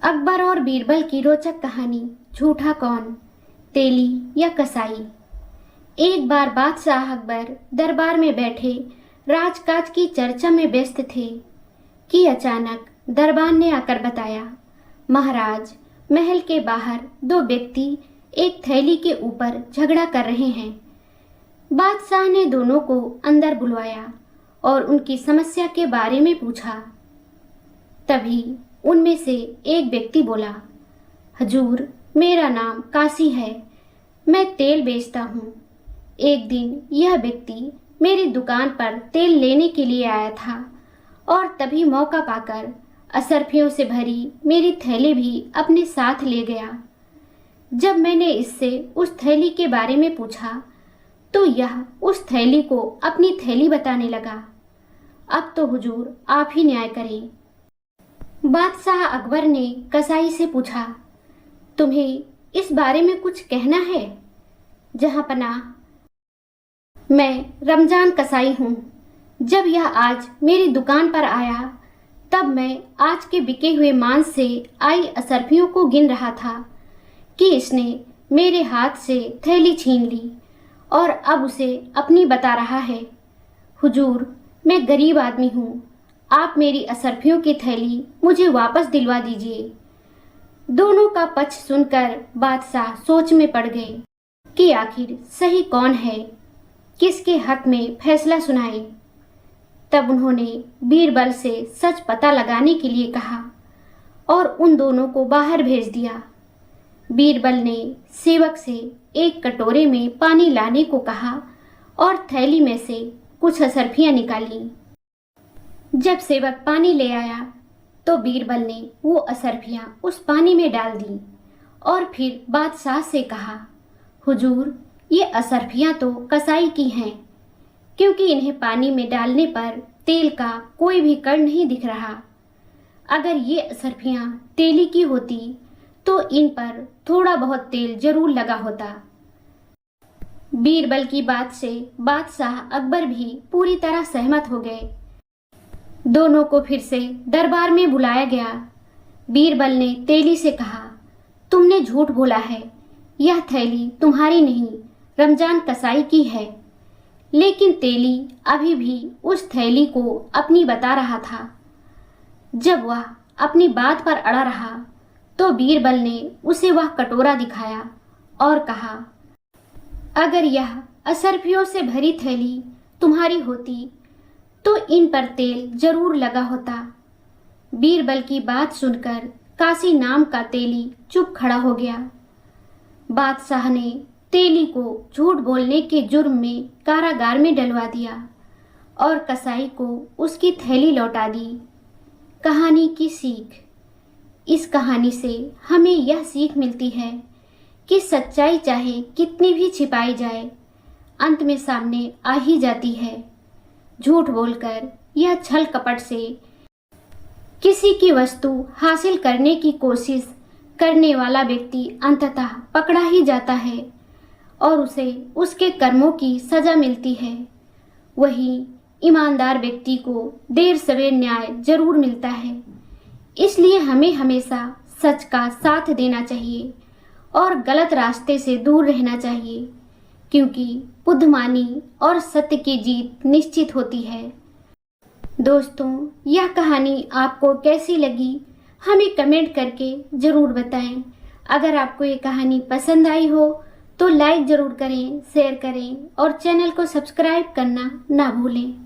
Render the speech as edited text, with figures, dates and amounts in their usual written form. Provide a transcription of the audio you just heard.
अकबर और बीरबल की रोचक कहानी। झूठा कौन, तेली या कसाई। एक बार बादशाह अकबर दरबार में बैठे राजकाज की चर्चा में व्यस्त थे कि अचानक दरबार ने आकर बताया, महाराज, महल के बाहर दो व्यक्ति एक थैली के ऊपर झगड़ा कर रहे हैं। बादशाह ने दोनों को अंदर बुलवाया और उनकी समस्या के बारे में पूछा। तभी उनमें से एक व्यक्ति बोला, हजूर, मेरा नाम काशी है, मैं तेल बेचता हूँ। एक दिन यह व्यक्ति मेरी दुकान पर तेल लेने के लिए आया था और तभी मौका पाकर असरफियों से भरी मेरी थैली भी अपने साथ ले गया। जब मैंने इससे उस थैली के बारे में पूछा तो यह उस थैली को अपनी थैली बताने लगा। अब तो हुजूर आप ही न्याय करें। बादशाह अकबर ने कसाई से पूछा, तुम्हें इस बारे में कुछ कहना है? जहां पनाह, मैं रमजान कसाई हूँ। जब यह आज मेरी दुकान पर आया तब मैं आज के बिके हुए मांस से आई असरफियों को गिन रहा था कि इसने मेरे हाथ से थैली छीन ली और अब उसे अपनी बता रहा है। हुजूर, मैं गरीब आदमी हूँ, आप मेरी असरफियों की थैली मुझे वापस दिलवा दीजिए। दोनों का पक्ष सुनकर बादशाह सोच में पड़ गए कि आखिर सही कौन है, किसके हक में फैसला सुनाए। तब उन्होंने बीरबल से सच पता लगाने के लिए कहा और उन दोनों को बाहर भेज दिया। बीरबल ने सेवक से एक कटोरे में पानी लाने को कहा और थैली में से कुछ असरफियां निकाली। जब सेवक पानी ले आया तो बीरबल ने वो असरफियां उस पानी में डाल दी और फिर बादशाह से कहा, हुजूर, ये असरफियां तो कसाई की हैं, क्योंकि इन्हें पानी में डालने पर तेल का कोई भी कण नहीं दिख रहा। अगर ये असरफियां तेली की होती तो इन पर थोड़ा बहुत तेल जरूर लगा होता। बीरबल की बात से बादशाह अकबर भी पूरी तरह सहमत हो गए। दोनों को फिर से दरबार में बुलाया गया। बीरबल ने तेली से कहा, तुमने झूठ बोला है, यह थैली तुम्हारी नहीं, रमजान कसाई की है। लेकिन तेली अभी भी उस थैली को अपनी बता रहा था। जब वह अपनी बात पर अड़ा रहा तो बीरबल ने उसे वह कटोरा दिखाया और कहा, अगर यह असरफियों से भरी थैली तुम्हारी होती तो इन पर तेल जरूर लगा होता। बीरबल की बात सुनकर काशी नाम का तेली चुप खड़ा हो गया। बादशाह ने तेली को झूठ बोलने के जुर्म में कारागार में डलवा दिया और कसाई को उसकी थैली लौटा दी। कहानी की सीख। इस कहानी से हमें यह सीख मिलती है कि सच्चाई चाहे कितनी भी छिपाई जाए, अंत में सामने आ ही जाती है। झूठ बोलकर या छल कपट से किसी की वस्तु हासिल करने की कोशिश करने वाला व्यक्ति अंततः पकड़ा ही जाता है और उसे उसके कर्मों की सजा मिलती है। वहीं ईमानदार व्यक्ति को देर सवेर न्याय जरूर मिलता है। इसलिए हमें हमेशा सच का साथ देना चाहिए और गलत रास्ते से दूर रहना चाहिए, क्योंकि बुद्धिमानी और सत्य की जीत निश्चित होती है। दोस्तों, यह कहानी आपको कैसी लगी हमें कमेंट करके ज़रूर बताएं। अगर आपको ये कहानी पसंद आई हो तो लाइक ज़रूर करें, शेयर करें और चैनल को सब्सक्राइब करना ना भूलें।